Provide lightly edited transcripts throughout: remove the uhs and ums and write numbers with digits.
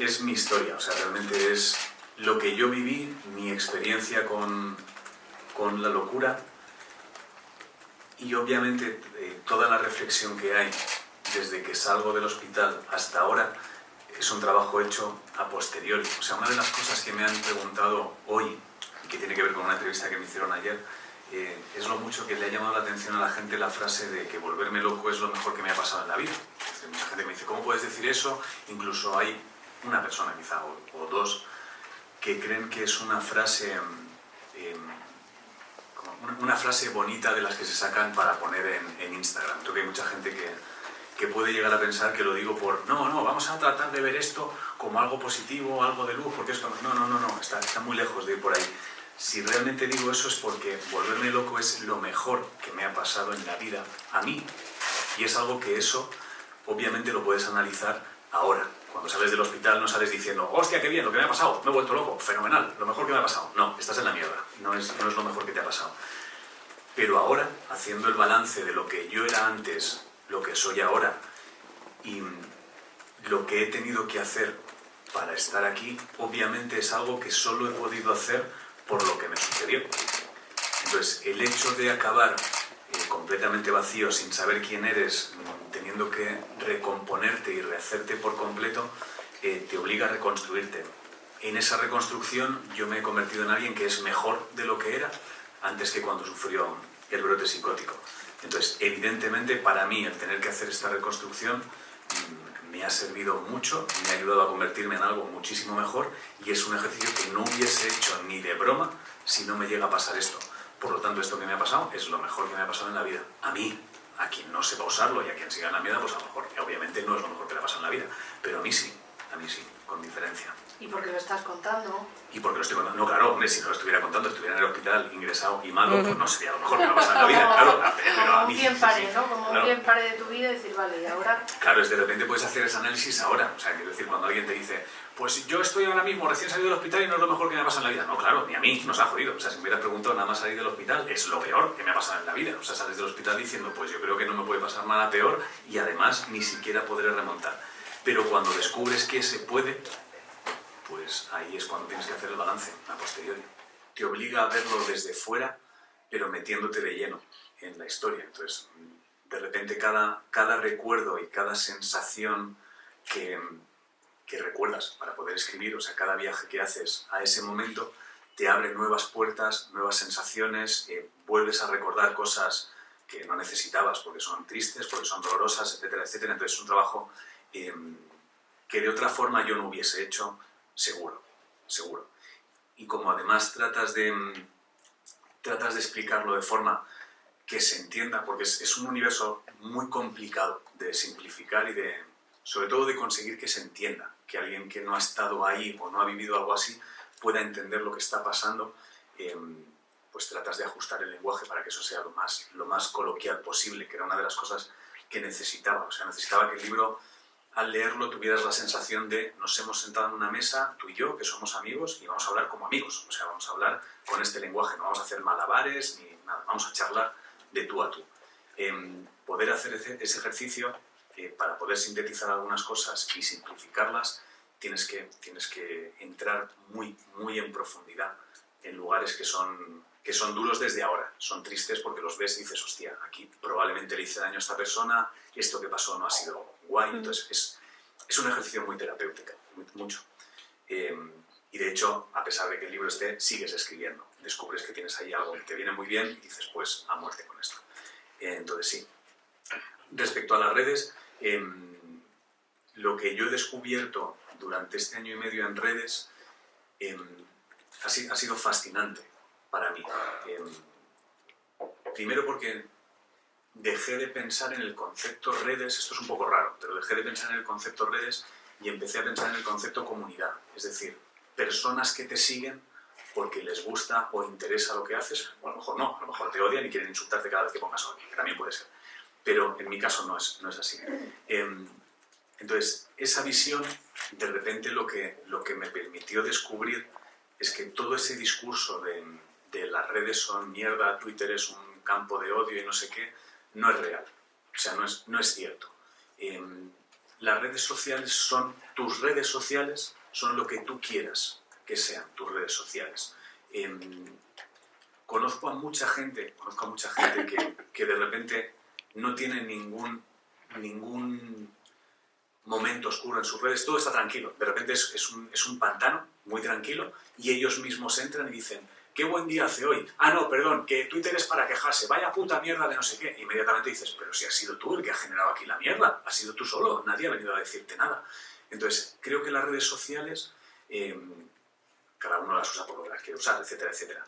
es mi historia, o sea, realmente es lo que yo viví, mi experiencia con la locura y obviamente toda la reflexión que hay desde que salgo del hospital hasta ahora es un trabajo hecho a posteriori. O sea, una de las cosas que me han preguntado hoy, y que tiene que ver con una entrevista que me hicieron ayer, es lo mucho que le ha llamado la atención a la gente la frase de que volverme loco es lo mejor que me ha pasado en la vida. Hay mucha gente que me dice, ¿cómo puedes decir eso? Incluso hay una persona quizá o dos que creen que es una frase, una frase bonita de las que se sacan para poner en Instagram. Creo que hay mucha gente que puede llegar a pensar que lo digo por no, vamos a tratar de ver esto como algo positivo, algo de luz, porque esto no, está muy lejos de ir por ahí. Si realmente digo eso es porque volverme loco es lo mejor que me ha pasado en la vida a mí, y es algo que eso obviamente lo puedes analizar ahora. Cuando sales del hospital no sales diciendo, hostia, qué bien, lo que me ha pasado, me he vuelto loco, fenomenal, lo mejor que me ha pasado. No, estás en la mierda, no es lo mejor que te ha pasado. Pero ahora, haciendo el balance de lo que yo era antes, lo que soy ahora y lo que he tenido que hacer para estar aquí, obviamente es algo que solo he podido hacer por lo que me sucedió. Entonces, el hecho de acabar completamente vacío, sin saber quién eres, teniendo que recomponerte y rehacerte por completo, te obliga a reconstruirte. En esa reconstrucción yo me he convertido en alguien que es mejor de lo que era antes que cuando sufrió el brote psicótico. Entonces, evidentemente, para mí, el tener que hacer esta reconstrucción me ha servido mucho, me ha ayudado a convertirme en algo muchísimo mejor, y es un ejercicio que no hubiese hecho ni de broma si no me llega a pasar esto. Por lo tanto, esto que me ha pasado es lo mejor que me ha pasado en la vida. A mí, a quien no sepa usarlo y a quien siga en la mierda, pues a lo mejor, obviamente no es lo mejor que le ha pasado en la vida, pero a mí sí, con diferencia. ¿Y por qué lo estás contando? Y porque lo estoy contando. No, claro, hombre, si no lo estuviera contando, estuviera en el hospital, ingresado y malo, pues no sería lo mejor que me ha pasado en la vida, claro. Pero como a mí, un bien pare, ¿no? Como claro. un bien pare de tu vida y decir, vale, y ahora... Claro, es de repente puedes hacer ese análisis ahora. O sea, quiero decir, cuando alguien te dice, pues yo estoy ahora mismo recién salido del hospital y no es lo mejor que me ha pasado en la vida. No, claro, ni a mí nos ha jodido. O sea, si me hubieras preguntado nada más salir del hospital, es lo peor que me ha pasado en la vida. O sea, sales del hospital diciendo, pues yo creo que no me puede pasar nada peor y además ni siquiera podré remontar. Pero cuando descubres que se puede, pues ahí es cuando tienes que hacer el balance a posteriori. Te obliga a verlo desde fuera, pero metiéndote de lleno en la historia. Entonces, de repente cada recuerdo y cada sensación que recuerdas para poder escribir, o sea, cada viaje que haces a ese momento, te abre nuevas puertas, nuevas sensaciones, vuelves a recordar cosas que no necesitabas porque son tristes, porque son dolorosas, etcétera, etcétera. Entonces es un trabajo que de otra forma yo no hubiese hecho, seguro. Y como además tratas de explicarlo de forma que se entienda, porque es un universo muy complicado de simplificar y sobre todo de conseguir que se entienda, que alguien que no ha estado ahí o no ha vivido algo así pueda entender lo que está pasando, pues tratas de ajustar el lenguaje para que eso sea lo más coloquial posible, que era una de las cosas que necesitaba. O sea, necesitaba que el libro, al leerlo, tuvieras la sensación de nos hemos sentado en una mesa, tú y yo, que somos amigos, y vamos a hablar como amigos. O sea, vamos a hablar con este lenguaje, no vamos a hacer malabares ni nada, vamos a charlar de tú a tú. Poder hacer ese ejercicio, para poder sintetizar algunas cosas y simplificarlas, tienes que entrar muy, muy en profundidad en lugares que son duros desde ahora. Son tristes porque los ves y dices, hostia, aquí probablemente le hice daño a esta persona, esto que pasó no ha sido guay. Entonces es un ejercicio muy terapéutico, mucho. Y de hecho, a pesar de que el libro sigues escribiendo. Descubres que tienes ahí algo que te viene muy bien y dices, pues a muerte con esto. Entonces sí. Respecto a las redes, lo que yo he descubierto durante este año y medio en redes ha sido fascinante para mí. Primero porque dejé de pensar en el concepto redes, esto es un poco raro, pero dejé de pensar en el concepto redes y empecé a pensar en el concepto comunidad. Es decir, personas que te siguen porque les gusta o interesa lo que haces, o a lo mejor no, a lo mejor te odian y quieren insultarte cada vez que pongas odio, que también puede ser. Pero en mi caso no es así. Entonces, esa visión, de repente lo que me permitió descubrir es que todo ese discurso de las redes son mierda, Twitter es un campo de odio y no sé qué, no es real. O sea, no es cierto. las redes sociales son tus redes sociales, son lo que tú quieras que sean tus redes sociales. Conozco a mucha gente que de repente no tiene ningún momento oscuro en sus redes, todo está tranquilo, de repente es un pantano muy tranquilo y ellos mismos entran y dicen: qué buen día hace hoy. Ah, no, perdón, que Twitter es para quejarse, vaya puta mierda de no sé qué. Inmediatamente dices: pero si has sido tú el que ha generado aquí la mierda, has sido tú solo, nadie ha venido a decirte nada. Entonces, creo que las redes sociales, cada uno las usa por lo que las quiere usar, etcétera, etcétera.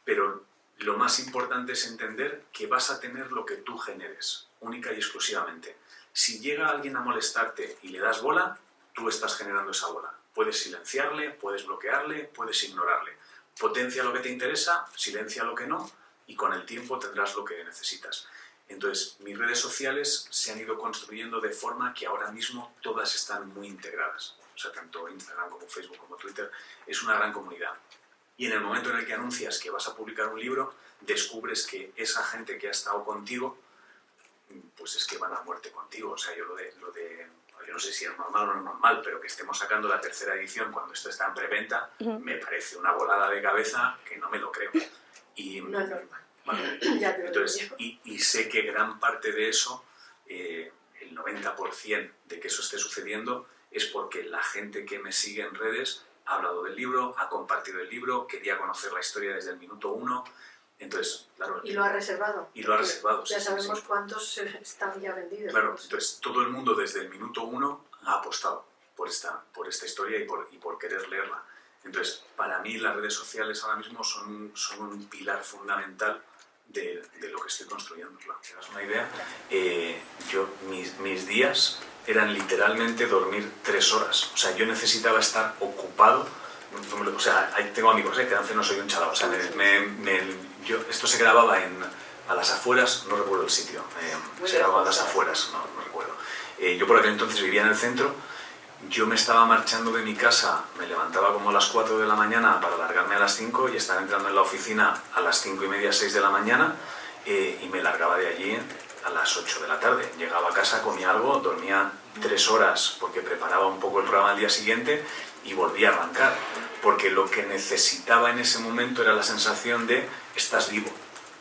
Pero lo más importante es entender que vas a tener lo que tú generes, única y exclusivamente. Si llega alguien a molestarte y le das bola, tú estás generando esa bola. Puedes silenciarle, puedes bloquearle, puedes ignorarle. Potencia lo que te interesa, silencia lo que no, y con el tiempo tendrás lo que necesitas. Entonces, mis redes sociales se han ido construyendo de forma que ahora mismo todas están muy integradas. O sea, tanto Instagram como Facebook como Twitter es una gran comunidad. Y en el momento en el que anuncias que vas a publicar un libro, descubres que esa gente que ha estado contigo, pues es que van a muerte contigo. O sea, yo yo no sé si es normal o no es normal, pero que estemos sacando la tercera edición cuando esto está en preventa, me parece una volada de cabeza que no me lo creo. Y, no es normal. Vale. Ya te lo Entonces, digo. y sé que gran parte de eso, el 90% de que eso esté sucediendo, es porque la gente que me sigue en redes ha hablado del libro, ha compartido el libro, quería conocer la historia desde el minuto 1. Entonces, claro, Y lo ha reservado. Y lo ha reservado, Ya sí, sabemos sí. cuántos están ya vendidos. Claro, entonces todo el mundo desde el minuto 1 ha apostado por esta historia y por querer leerla. Entonces, para mí las redes sociales ahora mismo son un pilar fundamental de lo que estoy construyendo. Claro, ¿te das una idea? Mis días eran literalmente dormir 3 horas. O sea, yo necesitaba estar ocupado. O sea, tengo amigos que dan fe, no soy un chalao. O sea, esto se grababa a las afueras, no recuerdo el sitio. Se grababa a las afueras, no recuerdo. Yo por aquel entonces vivía en el centro. Yo me estaba marchando de mi casa, me levantaba como a las 4 de la mañana para largarme a las 5 y estaba entrando en la oficina a las 5:30, 6 de la mañana y me largaba de allí a las 8 de la tarde. Llegaba a casa, comía algo, dormía 3 horas porque preparaba un poco el programa al día siguiente y volvía a arrancar. Porque lo que necesitaba en ese momento era la sensación de estás vivo,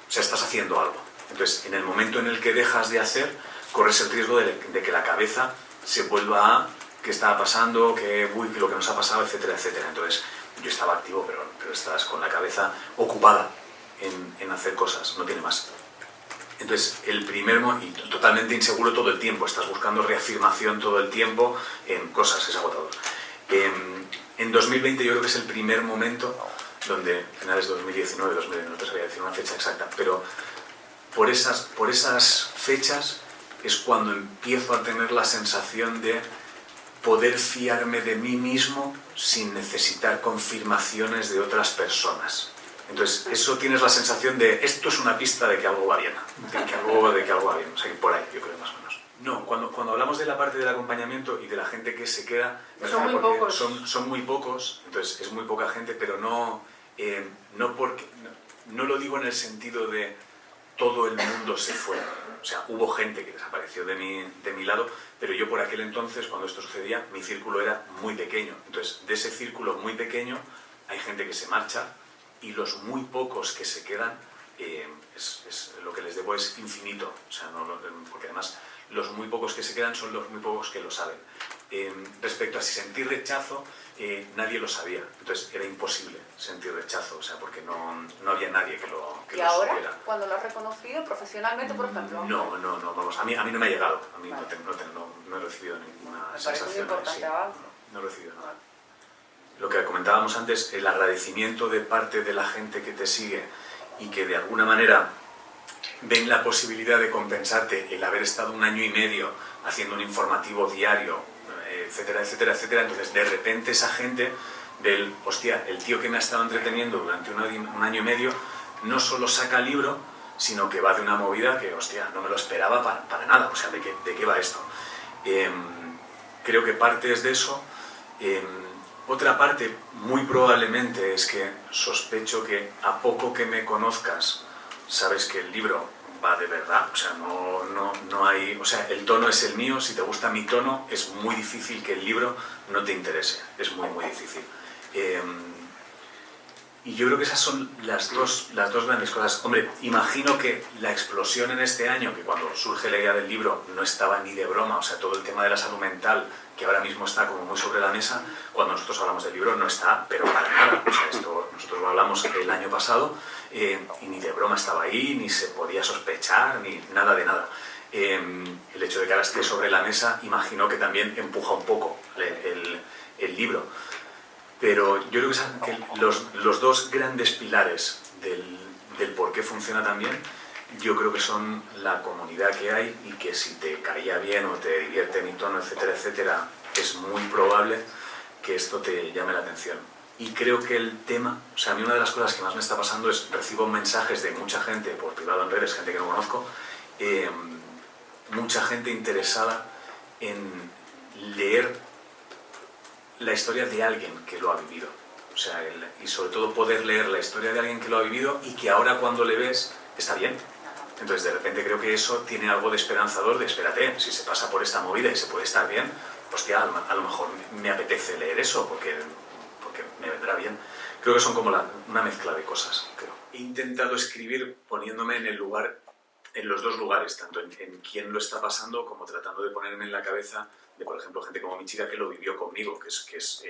o sea, estás haciendo algo. Entonces, en el momento en el que dejas de hacer, corres el riesgo de que la cabeza se vuelva a qué estaba pasando, lo que nos ha pasado, etcétera, etcétera. Entonces, yo estaba activo, pero estás con la cabeza ocupada en hacer cosas, no tiene más. Entonces, y totalmente inseguro todo el tiempo, estás buscando reafirmación todo el tiempo en cosas, es agotador. En 2020 yo creo que es el primer momento donde, finales de 2019, 2020, no te sabía decir una fecha exacta, pero por esas fechas es cuando empiezo a tener la sensación de poder fiarme de mí mismo sin necesitar confirmaciones de otras personas. Entonces, eso tienes la sensación de esto es una pista de que algo va bien, de que algo va bien, o sea, que por ahí, yo creo, más o menos. No, cuando hablamos de la parte del acompañamiento y de la gente que se queda, son muy pocos. Son muy pocos, entonces es muy poca gente, pero no lo digo en el sentido de todo el mundo se fue. O sea, hubo gente que desapareció de mi lado, pero yo por aquel entonces, cuando esto sucedía, mi círculo era muy pequeño. Entonces, de ese círculo muy pequeño, hay gente que se marcha y los muy pocos que se quedan, lo que les debo es infinito. O sea, porque además los muy pocos que se quedan son los muy pocos que lo saben. Respecto a si sentir rechazo, nadie lo sabía. Entonces, era imposible sentir rechazo, o sea, porque no había nadie que lo ¿Y ahora, supiera. cuando lo has reconocido profesionalmente, por ejemplo? No, vamos, a mí no me ha llegado, a mí vale. no he recibido ninguna me sensación. Parece muy importante, avance. No he recibido nada. Lo que comentábamos antes, el agradecimiento de parte de la gente que te sigue y que de alguna manera ven la posibilidad de compensarte el haber estado 1 año y medio haciendo un informativo diario, etcétera, etcétera, etcétera. Entonces, de repente esa gente hostia, el tío que me ha estado entreteniendo durante 1 año y medio no solo saca libro, sino que va de una movida que, hostia, no me lo esperaba para nada. O sea, ¿de qué va esto? Creo que parte es de eso. Otra parte, muy probablemente, es que sospecho que a poco que me conozcas, sabes que el libro va de verdad. O sea, no hay, o sea, el tono es el mío, si te gusta mi tono, es muy difícil que el libro no te interese, es muy, muy difícil. Y yo creo que esas son las dos grandes cosas. Hombre, imagino que la explosión en este año, que cuando surge la idea del libro no estaba ni de broma, o sea, todo el tema de la salud mental, que ahora mismo está como muy sobre la mesa, cuando nosotros hablamos del libro no está, pero para nada. O sea, esto nosotros lo hablamos el año pasado y ni de broma estaba ahí, ni se podía sospechar, ni nada de nada. El hecho de que ahora esté sobre la mesa, imagino que también empuja un poco el libro. Pero yo creo que los dos grandes pilares del por qué funciona tan bien, yo creo que son la comunidad que hay y que si te caía bien o te divierte mi tono, etcétera, etcétera, es muy probable que esto te llame la atención. Y creo que el tema, o sea, a mí una de las cosas que más me está pasando es recibo mensajes de mucha gente por privado en redes, gente que no conozco, mucha gente interesada en leer la historia de alguien que lo ha vivido. O sea, y sobre todo poder leer la historia de alguien que lo ha vivido y que ahora cuando le ves está bien. Entonces de repente creo que eso tiene algo de esperanzador, de espérate, si se pasa por esta movida y se puede estar bien, hostia, a lo mejor me apetece leer eso porque me vendrá bien. Creo que son como una mezcla de cosas, creo. He intentado escribir poniéndome en el lugar, en los dos lugares, tanto en quién lo está pasando como tratando de ponerme en la cabeza de, por ejemplo, gente como mi chica que lo vivió conmigo, que es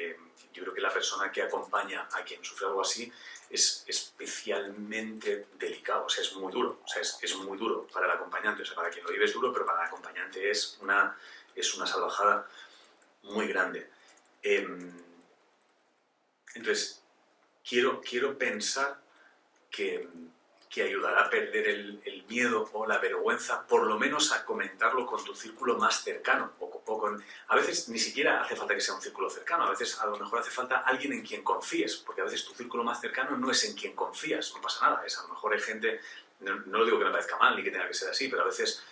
yo creo que la persona que acompaña a quien sufre algo así es especialmente delicado, o sea, es muy duro, o sea, es muy duro para el acompañante, o sea, para quien lo vive es duro, pero para el acompañante es una salvajada muy grande. Entonces, quiero pensar que ayudará a perder el miedo o la vergüenza, por lo menos a comentarlo con tu círculo más cercano. A veces ni siquiera hace falta que sea un círculo cercano, a veces a lo mejor hace falta alguien en quien confíes, porque a veces tu círculo más cercano no es en quien confías, no pasa nada, a lo mejor hay gente, no lo digo que me parezca mal ni que tenga que ser así, pero a veces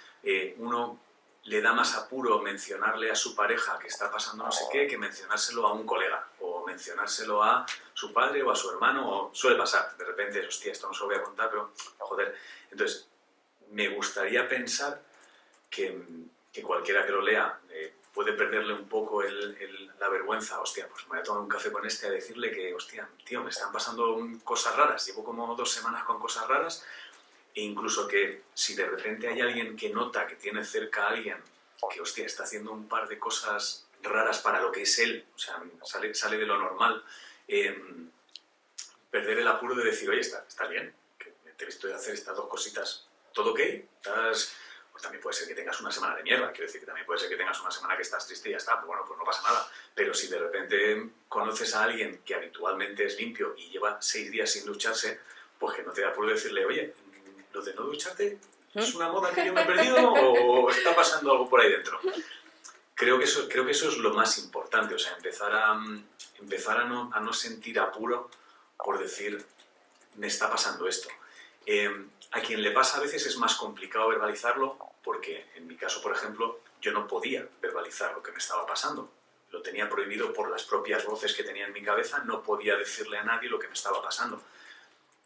uno le da más apuro mencionarle a su pareja que está pasando no sé qué que mencionárselo a un colega o mencionárselo a su padre o a su hermano, o suele pasar, de repente, hostia, esto no se lo voy a contar, pero joder. Entonces, me gustaría pensar que cualquiera que lo lea puede perderle un poco la vergüenza, hostia, pues me voy a tomar un café con este a decirle que, hostia, tío, me están pasando cosas raras, llevo como 2 semanas con cosas raras. E incluso que si de repente hay alguien que nota que tiene cerca a alguien que, hostia, está haciendo un par de cosas raras para lo que es él, o sea, sale de lo normal, perder el apuro de decir, oye, ¿estás bien? Que te he visto hacer estas 2 cositas, ¿todo ok? Pues también puede ser que tengas una semana de mierda, quiero decir que también puede ser que tengas una semana que estás triste y ya está, pues bueno, pues no pasa nada. Pero si de repente conoces a alguien que habitualmente es limpio y lleva 6 días sin ducharse, pues que no te da apuro decirle, oye, ¿lo de no ducharte es una moda que yo me he perdido o está pasando algo por ahí dentro? Creo que eso es lo más importante, o sea, empezar a no sentir apuro por decir, me está pasando esto. A quien le pasa a veces es más complicado verbalizarlo porque, en mi caso, por ejemplo, yo no podía verbalizar lo que me estaba pasando. Lo tenía prohibido por las propias voces que tenía en mi cabeza, no podía decirle a nadie lo que me estaba pasando.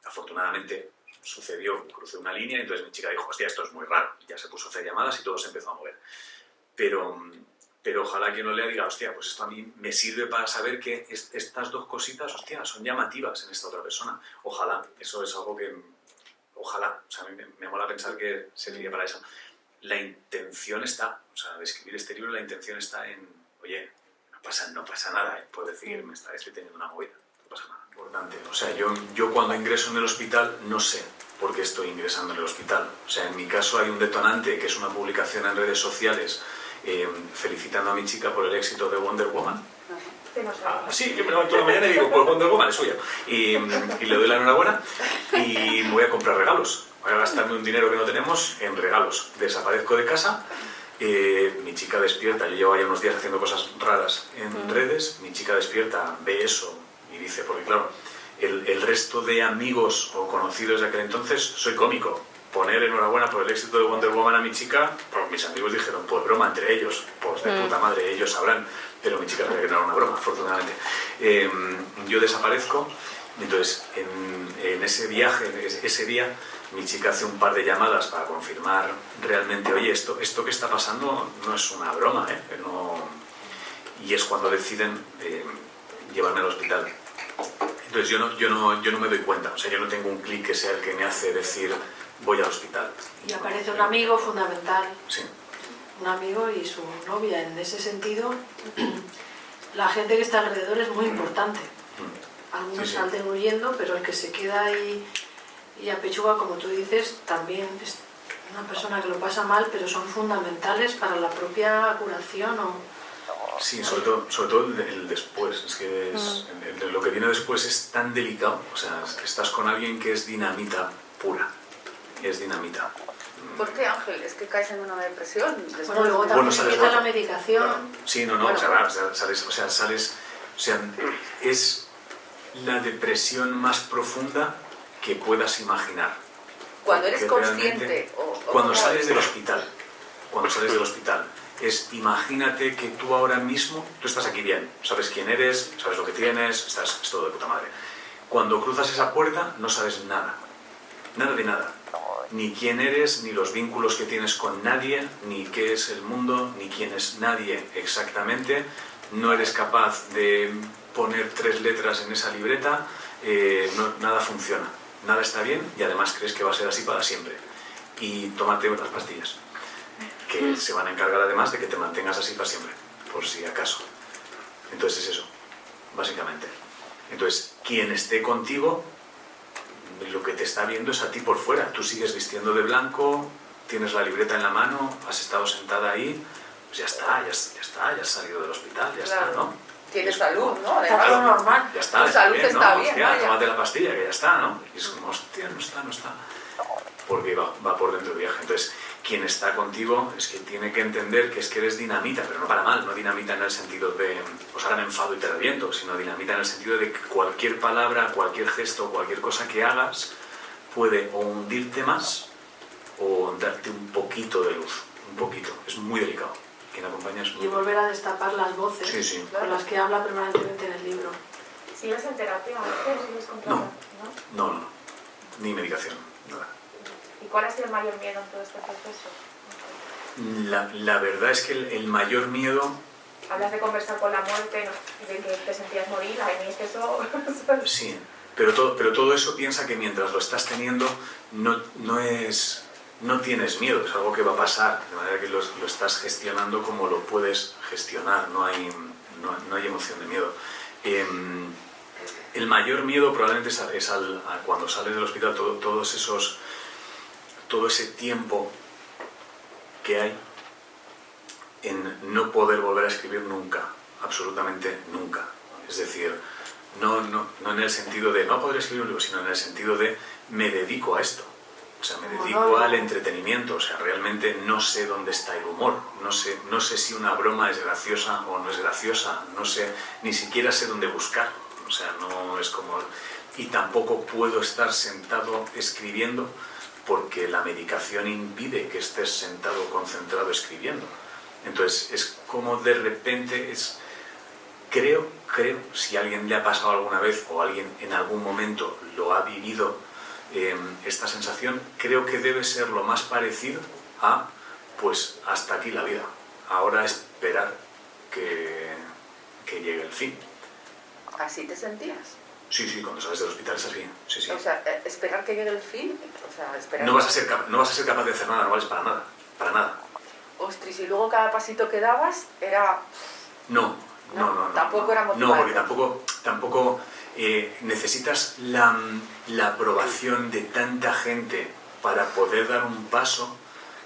Afortunadamente, sucedió, crucé una línea y entonces mi chica dijo, hostia, esto es muy raro. Ya se puso a hacer llamadas y todo se empezó a mover. Pero ojalá quien lo lea diga, hostia, pues esto a mí me sirve para saber que estas 2 cositas, hostia, son llamativas en esta otra persona. Ojalá, eso es algo que, ojalá, o sea, a mí me mola pensar que serviría para eso. La intención está, o sea, de escribir este libro, la intención está en, oye, no pasa nada, puedo decir, estoy teniendo una movida, no pasa nada. Importante. O sea, yo cuando ingreso en el hospital no sé por qué estoy ingresando en el hospital. O sea, en mi caso hay un detonante que es una publicación en redes sociales felicitando a mi chica por el éxito de Wonder Woman. Sí, yo me levanto la mañana y digo, pues Wonder Woman es suya. Y le doy la enhorabuena y me voy a comprar regalos. Voy a gastarme un dinero que no tenemos en regalos. Desaparezco de casa. Mi chica despierta, yo llevo ya unos días haciendo cosas raras en redes. Mi chica despierta, ve eso y dice, porque claro, el resto de amigos o conocidos de aquel entonces, soy cómico. Poner enhorabuena por el éxito de Wonder Woman a mi chica, pues mis amigos dijeron, pues broma entre ellos, pues de puta madre, ellos sabrán, pero mi chica sabía que no era una broma, afortunadamente. Yo desaparezco, entonces en ese viaje, ese día, mi chica hace un par de llamadas para confirmar realmente, oye, esto que está pasando no es una broma, ¿eh? Y es cuando deciden llevarme al hospital. Entonces yo no me doy cuenta, o sea, yo no tengo un clic que sea el que me hace decir voy al hospital. Y aparece un amigo fundamental. Sí. Un amigo y su novia. En ese sentido, la gente que está alrededor es muy importante. Algunos Sí, sí. salen huyendo, pero el que se queda ahí y apechuga, como tú dices, también es una persona que lo pasa mal, pero son fundamentales para la propia curación. Sí, sobre todo el después. Es que lo que viene después es tan delicado. O sea, estás con alguien que es dinamita pura. Es dinamita. ¿Por qué, Ángel? ¿Es que caes en una depresión? Bueno, luego también Bueno, sales empieza roto. la medicación. Claro. Sí, no, Bueno. sales, es la depresión más profunda que puedas imaginar. Cuando eres Porque consciente realmente, o cuando cómo sales es. del hospital, imagínate que tú ahora mismo, tú estás aquí bien, sabes quién eres, sabes lo que tienes, es todo de puta madre. Cuando cruzas esa puerta no sabes nada, nada de nada. Ni quién eres, ni los vínculos que tienes con nadie, ni qué es el mundo, ni quién es nadie exactamente. No eres capaz de poner 3 letras en esa libreta, nada funciona, nada está bien y además crees que va a ser así para siempre. Y tómate otras pastillas, que se van a encargar además de que te mantengas así para siempre, por si acaso. Entonces es eso, básicamente. Entonces, quien esté contigo, lo que te está viendo es a ti por fuera. Tú sigues vistiendo de blanco, tienes la libreta en la mano, has estado sentada ahí, pues ya está, ya has salido del hospital, ya Claro. está, ¿no? Tienes Es salud, como, ¿no? Está todo normal. ya está, Tu salud bien, está ¿no? bien, Hostia, vaya. tómate la pastilla, que ya está, ¿no? Y es como, hostia, no está. Porque va por dentro del viaje. Entonces, quien está contigo es que tiene que entender que es que eres dinamita, pero no para mal, no dinamita en el sentido de, pues ahora me enfado y te reviento, sino dinamita en el sentido de que cualquier palabra, cualquier gesto, cualquier cosa que hagas puede o hundirte más o darte un poquito de luz, un poquito. Es muy delicado. Quien acompaña es muy Y volver a destapar las voces Sí, sí. con las que habla permanentemente en el libro. ¿Sigues en terapia, Ángel? ¿Sigues con No. terapia? No. Ni medicación, nada. ¿Y cuál ha sido el mayor miedo en todo este proceso? La verdad es que el mayor miedo, Hablas de conversar con la muerte, ¿no? De que te sentías morir, a mí es que eso... sí, pero todo eso piensa que mientras lo estás teniendo no tienes miedo, es algo que va a pasar, de manera que lo estás gestionando como lo puedes gestionar, no hay emoción de miedo. El mayor miedo probablemente es a cuando sales del hospital, todo ese tiempo que hay en no poder volver a escribir nunca, absolutamente nunca. Es decir, no en el sentido de no poder escribir un libro, sino en el sentido de me dedico a esto. O sea, me dedico al entretenimiento. O sea, realmente no sé dónde está el humor. No sé si una broma es graciosa o no es graciosa. No sé, ni siquiera sé dónde buscar. O sea, no es como... Y tampoco puedo estar sentado escribiendo porque la medicación impide que estés sentado concentrado escribiendo. Entonces, es como de repente creo, si a alguien le ha pasado alguna vez o alguien en algún momento lo ha vivido, esta sensación, creo que debe ser lo más parecido a, pues, hasta aquí la vida. Ahora esperar que llegue el fin. ¿Así te sentías? Sí, cuando sales del hospital es así. Sí. O sea, esperar que llegue el fin, o sea, esperar... No vas a ser capaz de hacer nada, no vales para nada. Ostras, y luego cada pasito que dabas era... No. Tampoco era motivante. No, porque tampoco necesitas la aprobación de tanta gente para poder dar un paso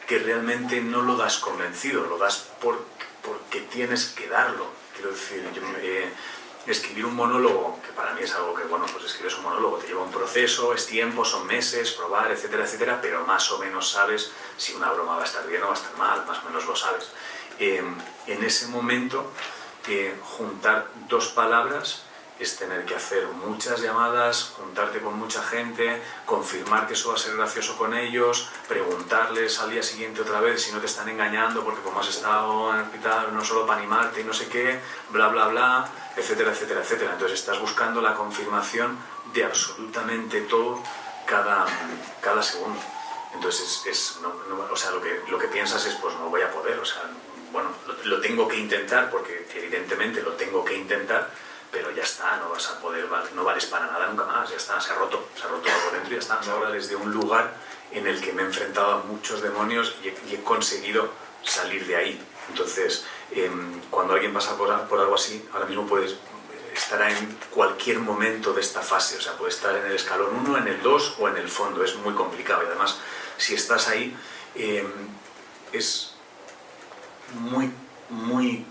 que realmente no lo das convencido, lo das porque tienes que darlo. Quiero decir, escribir un monólogo, que para mí es algo que, bueno, pues escribes un monólogo, te lleva un proceso, es tiempo, son meses, probar, etcétera, pero más o menos sabes si una broma va a estar bien o va a estar mal, más o menos lo sabes. En ese momento, juntar 2 palabras es tener que hacer muchas llamadas, juntarte con mucha gente, confirmar que eso va a ser gracioso con ellos, preguntarles al día siguiente otra vez si no te están engañando porque como has estado en el hospital no solo para animarte y no sé qué, bla, etcétera. Entonces estás buscando la confirmación de absolutamente todo cada segundo. Entonces, o sea, lo que piensas es, pues no voy a poder, o sea, bueno, lo tengo que intentar, porque evidentemente lo tengo que intentar, pero ya está, no vas a poder, no vales para nada nunca más, ya está, se ha roto algo dentro y ya está. Ahora desde un lugar en el que me he enfrentado a muchos demonios y he conseguido salir de ahí. Entonces, cuando alguien pasa por algo así, ahora mismo estará en cualquier momento de esta fase, o sea, puede estar en el escalón 1, en el 2 o en el fondo, es muy complicado y además si estás ahí es muy, muy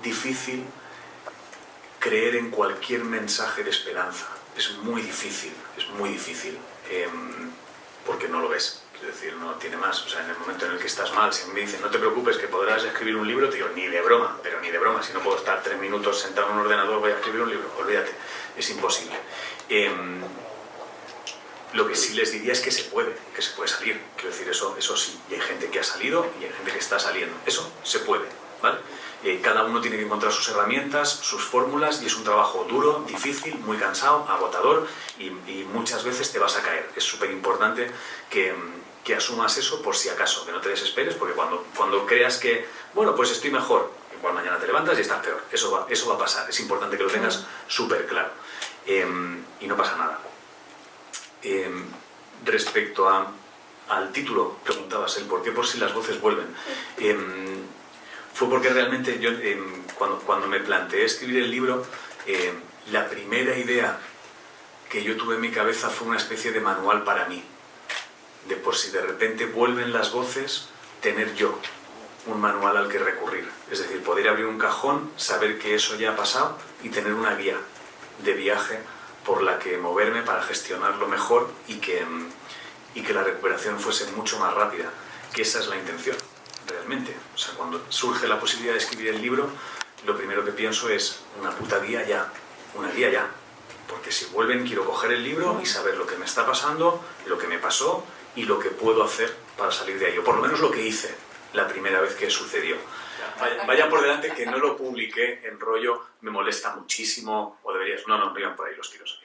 difícil creer en cualquier mensaje de esperanza, es muy difícil, porque no lo ves. Es decir, no tiene más. O sea, en el momento en el que estás mal, si me dicen, no te preocupes, que podrás escribir un libro, te digo, ni de broma, pero ni de broma. Si no puedo estar 3 minutos sentado en un ordenador, voy a escribir un libro, olvídate, es imposible. Lo que sí les diría es que se puede salir. Quiero decir, eso sí, y hay gente que ha salido y hay gente que está saliendo. Eso se puede, ¿vale? Cada uno tiene que encontrar sus herramientas, sus fórmulas, y es un trabajo duro, difícil, muy cansado, agotador, y muchas veces te vas a caer. Es súper importante que asumas eso por si acaso, que no te desesperes, porque cuando creas que, bueno, pues estoy mejor, igual mañana te levantas y estás peor. Eso va a pasar. Es importante que lo tengas súper claro. Y no pasa nada. Respecto al título, preguntabas el por qué, por si las voces vuelven. Fue porque realmente yo, cuando me planteé escribir el libro, la primera idea que yo tuve en mi cabeza fue una especie de manual para mí, de por si de repente vuelven las voces, tener yo un manual al que recurrir. Es decir, poder abrir un cajón, saber que eso ya ha pasado y tener una guía de viaje por la que moverme para gestionarlo mejor y que la recuperación fuese mucho más rápida, que esa es la intención, realmente. O sea, cuando surge la posibilidad de escribir el libro, lo primero que pienso es una puta guía ya, una guía ya. Porque si vuelven, quiero coger el libro y saber lo que me está pasando, lo que me pasó y lo que puedo hacer para salir de ahí, o por lo menos lo que hice la primera vez que sucedió. Vaya por delante que no lo publiqué en rollo, me molesta muchísimo, o deberías, no iban por ahí los tiros.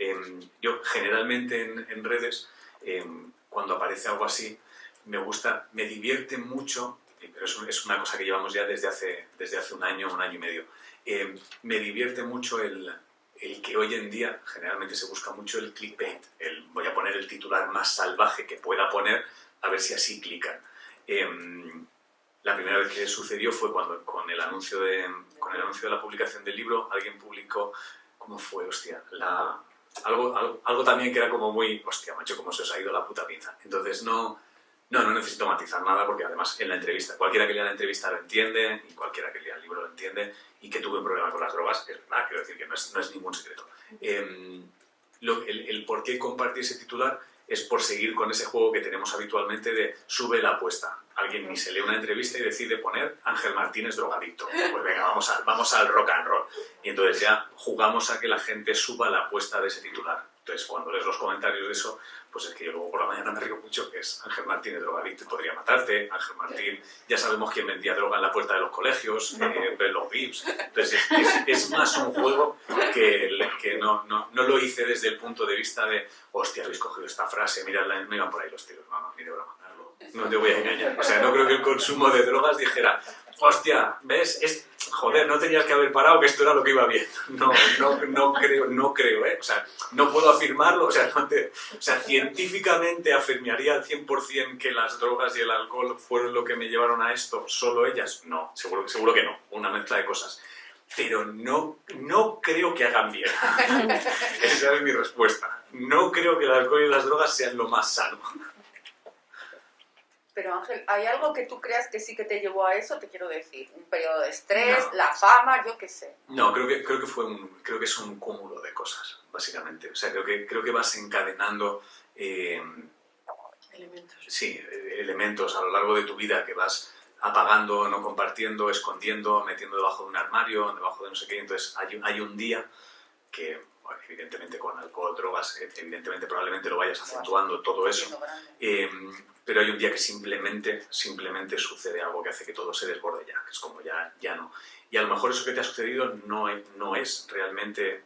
Yo generalmente en redes, cuando aparece algo así, me divierte mucho, pero es una cosa que llevamos ya desde hace un año y medio. Me divierte mucho el que hoy en día generalmente se busca mucho el clickbait, voy a poner el titular más salvaje que pueda poner, a ver si así clican. La primera vez que sucedió fue cuando con el anuncio de la publicación del libro, alguien publicó, ¿cómo fue? Hostia, algo también que era como muy, hostia, macho, cómo se os ha ido la puta pinza. Entonces no necesito matizar nada, porque además en la entrevista, cualquiera que lea la entrevista lo entiende, y cualquiera que lea el libro lo entiende, y que tuve un problema con las drogas, es verdad, quiero decir que no es ningún secreto. El por qué compartir ese titular es por seguir con ese juego que tenemos habitualmente de sube la apuesta. Alguien ni se lee una entrevista y decide poner Ángel Martínez drogadicto. Pues venga, vamos al rock and roll. Y entonces ya jugamos a que la gente suba la apuesta de ese titular. Entonces, cuando lees los comentarios de eso, pues es que yo luego por la mañana me río mucho, que es Ángel Martínez drogadicto y podría matarte. Ángel Martín, ya sabemos quién vendía droga en la puerta de los colegios, los VIPs. Entonces, es más un juego que no lo hice desde el punto de vista de, hostia, habéis cogido esta frase, mirad, me iban por ahí los tiros. No, ni de broma. No te voy a engañar. O sea, no creo que el consumo de drogas dijera, hostia, ¿ves? Joder, no tenías que haber parado, que esto era lo que iba bien. No creo, ¿eh? O sea, no puedo afirmarlo. O sea, científicamente afirmaría al 100% que las drogas y el alcohol fueron lo que me llevaron a esto, solo ellas. No, seguro que no. Una mezcla de cosas. Pero no creo que hagan bien. Esa es mi respuesta. No creo que el alcohol y las drogas sean lo más sano. Pero Ángel, ¿hay algo que tú creas que sí que te llevó a eso? Te quiero decir, un periodo de estrés, la fama, yo qué sé. No, creo que es un cúmulo de cosas, básicamente. O sea, creo que vas encadenando Elementos. Sí, elementos a lo largo de tu vida que vas apagando, no compartiendo, escondiendo, metiendo debajo de un armario, debajo de no sé qué. Entonces hay un día que, bueno, evidentemente con alcohol, drogas, evidentemente probablemente lo vayas acentuando todo eso. Pero hay un día que simplemente sucede algo que hace que todo se desborde ya, que es como ya no. Y a lo mejor eso que te ha sucedido no es realmente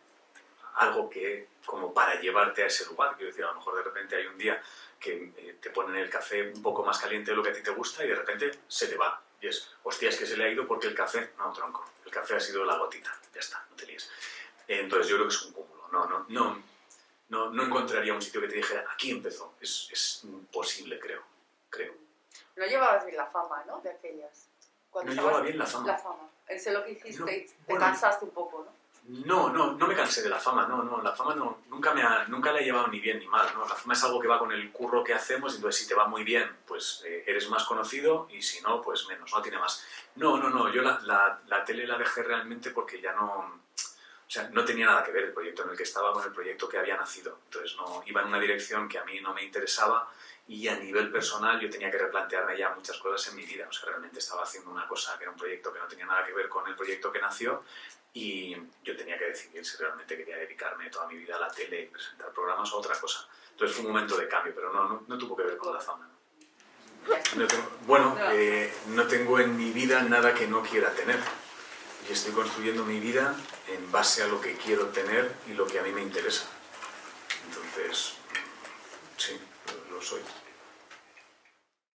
algo que como para llevarte a ese lugar. Quiero decir, a lo mejor de repente hay un día que te ponen el café un poco más caliente de lo que a ti te gusta y de repente se te va. Y es, hostia, es que se le ha ido porque el café... No, tronco, el café ha sido la gotita, ya está, no te líes. Entonces yo creo que es un cúmulo. No encontraría un sitio que te dijera, aquí empezó. Es imposible, creo. No llevabas bien la fama, ¿no? De aquellas. No llevaba bien la fama. La fama. Eso lo que hiciste, No, te bueno, cansaste un poco, ¿no? No me cansé de la fama, la fama nunca la he llevado ni bien ni mal, ¿no? La fama es algo que va con el curro que hacemos, entonces si te va muy bien, pues eres más conocido y si no, pues menos, no tiene más. Yo la tele la dejé realmente porque ya no... O sea, no tenía nada que ver el proyecto en el que estaba con el proyecto que había nacido. Entonces no iba en una dirección que a mí no me interesaba y a nivel personal yo tenía que replantearme ya muchas cosas en mi vida. O sea, realmente estaba haciendo una cosa que era un proyecto que no tenía nada que ver con el proyecto que nació y yo tenía que decidir si realmente quería dedicarme toda mi vida a la tele y presentar programas o a otra cosa. Entonces fue un momento de cambio, pero no tuvo que ver con la fama. No tengo en mi vida nada que no quiera tener. Y estoy construyendo mi vida en base a lo que quiero tener y lo que a mí me interesa. Entonces,